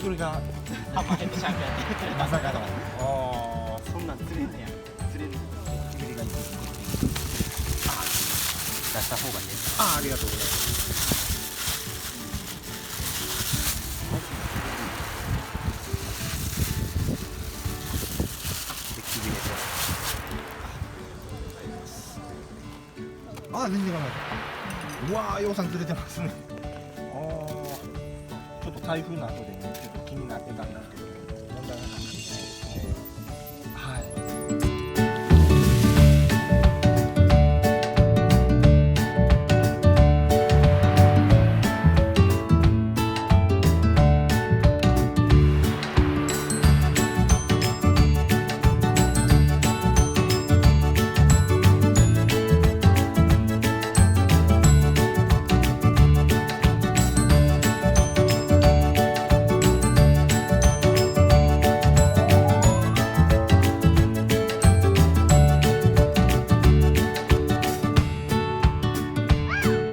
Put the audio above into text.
それがハマヘッドシャークやってまさかの。そんなん釣れんねや。釣れんね。釣りがいい。出した方がいいです。ありがとうございます。全然構わない。うわー、ようさん釣れてますね。ちょっと台風の後でね、ちょっと気になってたんですけど、